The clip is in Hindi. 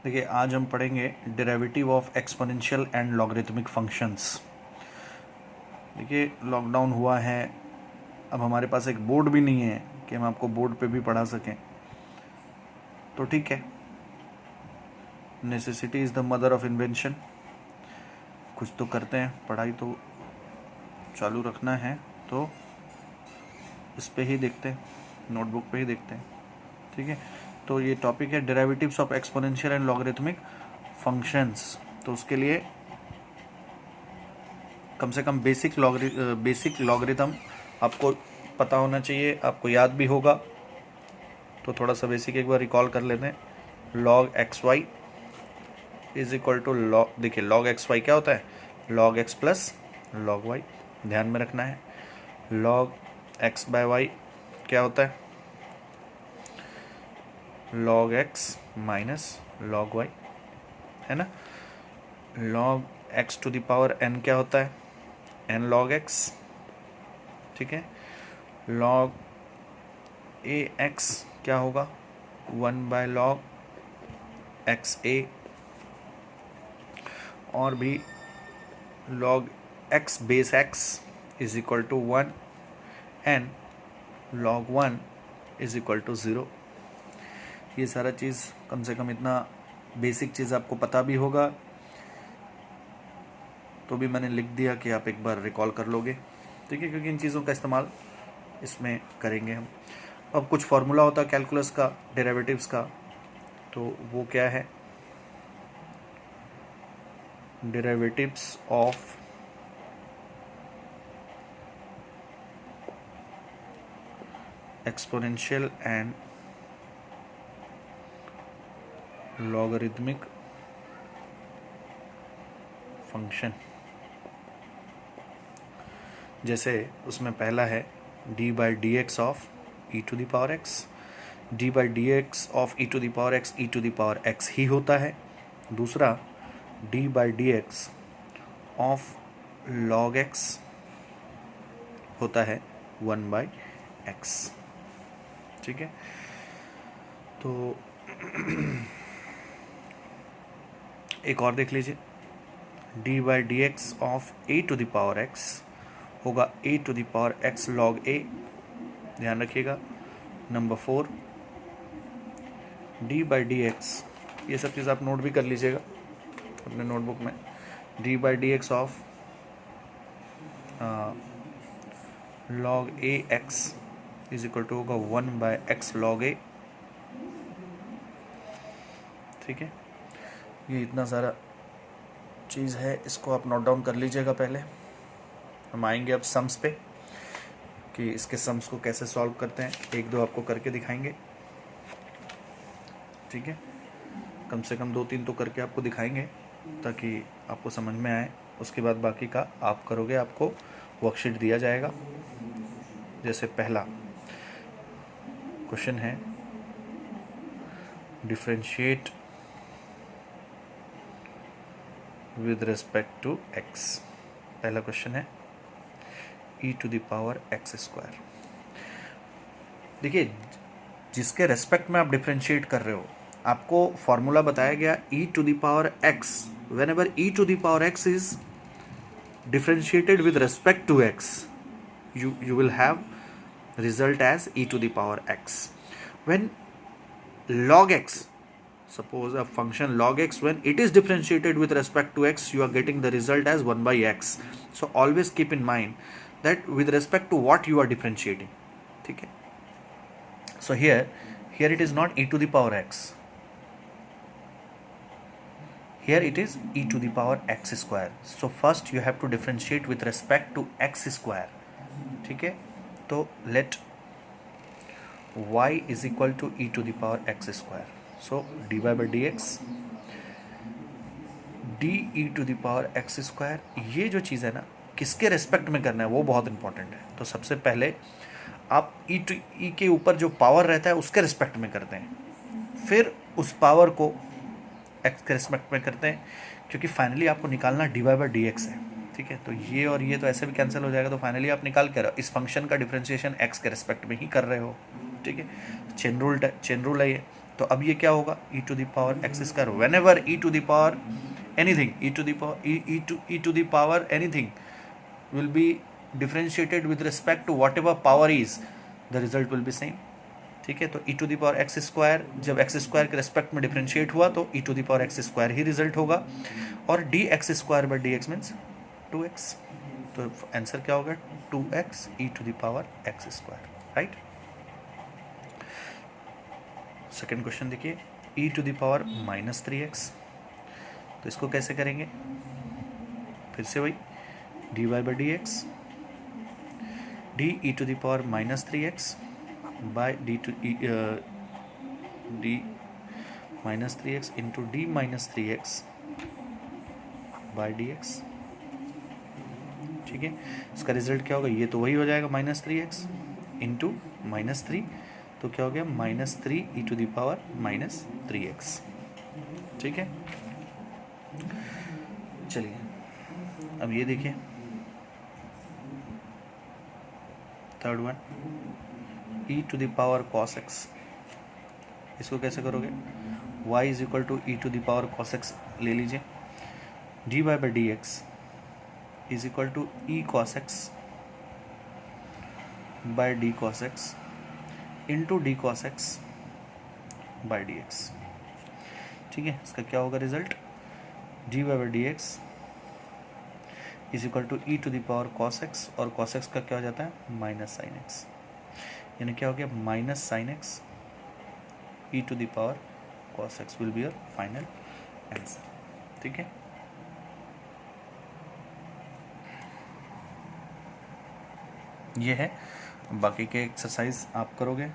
देखिए आज हम पढ़ेंगे derivative of exponential and logarithmic functions. देखिए लॉकडाउन हुआ है, अब हमारे पास एक बोर्ड भी नहीं है कि हम आपको बोर्ड पे भी पढ़ा सकें, तो ठीक है, necessity is the mother of invention. कुछ तो करते हैं, पढ़ाई तो चालू रखना है, तो इस पे ही देखते हैं, नोटबुक पे ही देखते हैं। ठीक है, तो ये टॉपिक है derivatives of exponential and logarithmic functions. तो उसके लिए कम से कम बेसिक लॉगरिथम आपको पता होना चाहिए, आपको याद भी होगा। तो थोड़ा सा बेसिक एक बार रिकॉल कर लेते हैं। Log X Y is equal to log, देखिए लॉग एक्स वाई क्या होता है, log X plus log Y, ध्यान में रखना है। लॉग एक्स बाय वाई क्या होता है, log X minus log Y, है ना। Log X to the power N क्या होता है, एन लॉग एक्स, ठीक है। लॉग ए एक्स क्या होगा, 1 log एक्स ए, और भी log X base X is equal to 1 and log 1 is equal to 0। ये सारा चीज़ कम से कम इतना बेसिक चीज़ आपको पता भी होगा, तो भी मैंने लिख दिया कि आप एक बार रिकॉल कर लोगे, ठीक है, क्योंकि इन चीज़ों का इस्तेमाल इसमें करेंगे हम। अब कुछ फार्मूला होता है कैलकुलस का, डेरिवेटिव्स का, तो वो क्या है, derivatives of exponential and logarithmic function. जैसे उसमें पहला है d by D x of e to the power x. D by D x of e to the power x, e to the power x ही होता है। दूसरा d by D x of log x होता है 1/x, ठीक है। तो एक और देख लीजिए, d by D x of a to the power x होगा a to the power x log a, ध्यान रखिएगा। Number 4 d by D x, ये सब चीज़ आप नोट भी कर लीजिएगा अपने नोटबुक में। D by D x of log A X is equal to होगा 1/x लॉग ए, ठीक है। ये इतना सारा चीज़ है, इसको आप नोट डाउन कर लीजिएगा। पहले हम आएंगे अब सम्स पे कि इसके सम्स को कैसे सॉल्व करते हैं, एक दो आपको करके दिखाएंगे, ठीक है। कम से कम 2-3 तो करके आपको दिखाएंगे ताकि आपको समझ में आए। उसके बाद बाकी का आप करोगे, आपको वर्कशीट दिया जाएगा। जैसे पहला क्वेश्चन है, differentiate with respect to X. पहला क्वेश्चन है e to the power x square. देखिए जिसके रेस्पेक्ट में आप डिफरेंशिएट कर रहे हो, आपको फॉर्मूला बताया गया e to the power x, whenever e to the power x is differentiated with respect to x, you will have result as e to the power x. When log x, suppose a function log x, when it is differentiated with respect to x, you are getting the result as 1/x. So always keep in mind that with respect to what you are differentiating, ठीक है। So here it is not e to the power x, here it is e to the power x square. So first you have to differentiate with respect to x square, ठीक है। तो let y is equal to e to the power x square. So D Y by D X D E to the power x square, ये जो चीज़ है ना, किसके रेस्पेक्ट में करना है वो बहुत इंपॉर्टेंट है। तो सबसे पहले आप ई के ऊपर जो पावर रहता है उसके रिस्पेक्ट में करते हैं, फिर उस पावर को x के रिस्पेक्ट में करते हैं, क्योंकि फाइनली आपको निकालना D Y by D X है, ठीक है। तो ये और ये तो ऐसे भी कैंसिल हो जाएगा, तो फाइनली आप निकाल कर इस फंक्शन का डिफरेंशिएशन x के रिस्पेक्ट में ही कर रहे हो, ठीक है। चेन रूल है ये, तो अब ये क्या होगा, e to the power x square whenever e to the power anything, e to the power e to the power anything will be differentiated with respect to whatever power is, the result will be same. ठीक है, तो e to the power x square जब एक्स स्क्वायर के रेस्पेक्ट में डिफरेंशिएट हुआ तो e to the power x square ही रिजल्ट होगा, और D X square by D X means 2x, तो आंसर क्या होगा 2x e to the power x square, right. Second question देखिए, e to the power -3x, तो इसको कैसे करेंगे, फिर से वही dy by dx, d e to the power -3x by d to d -3x into d -3x by dx, ठीक है। इसका रिजल्ट क्या होगा, ये तो वही हो जाएगा -3x इंटू -3, तो क्या हो गया -3 e to the power -3x, ठीक है। चलिए अब ये देखिए third one, e to the power cos x, इसको कैसे करोगे, y is equal to E to the power cos x ले लीजिए, dy by dx is equal to E cos x by D cos x into D cos x by dx, ठीक है। इसका क्या होगा result, dy by dx is equal to E to the power cos x, और cos x का क्या हो जाता है माइनस साइन x, यानी क्या हो गया minus sine x E to the power cos x will be your final answer, ठीक है। ये है, बाकी के एक्सरसाइज आप करोगे।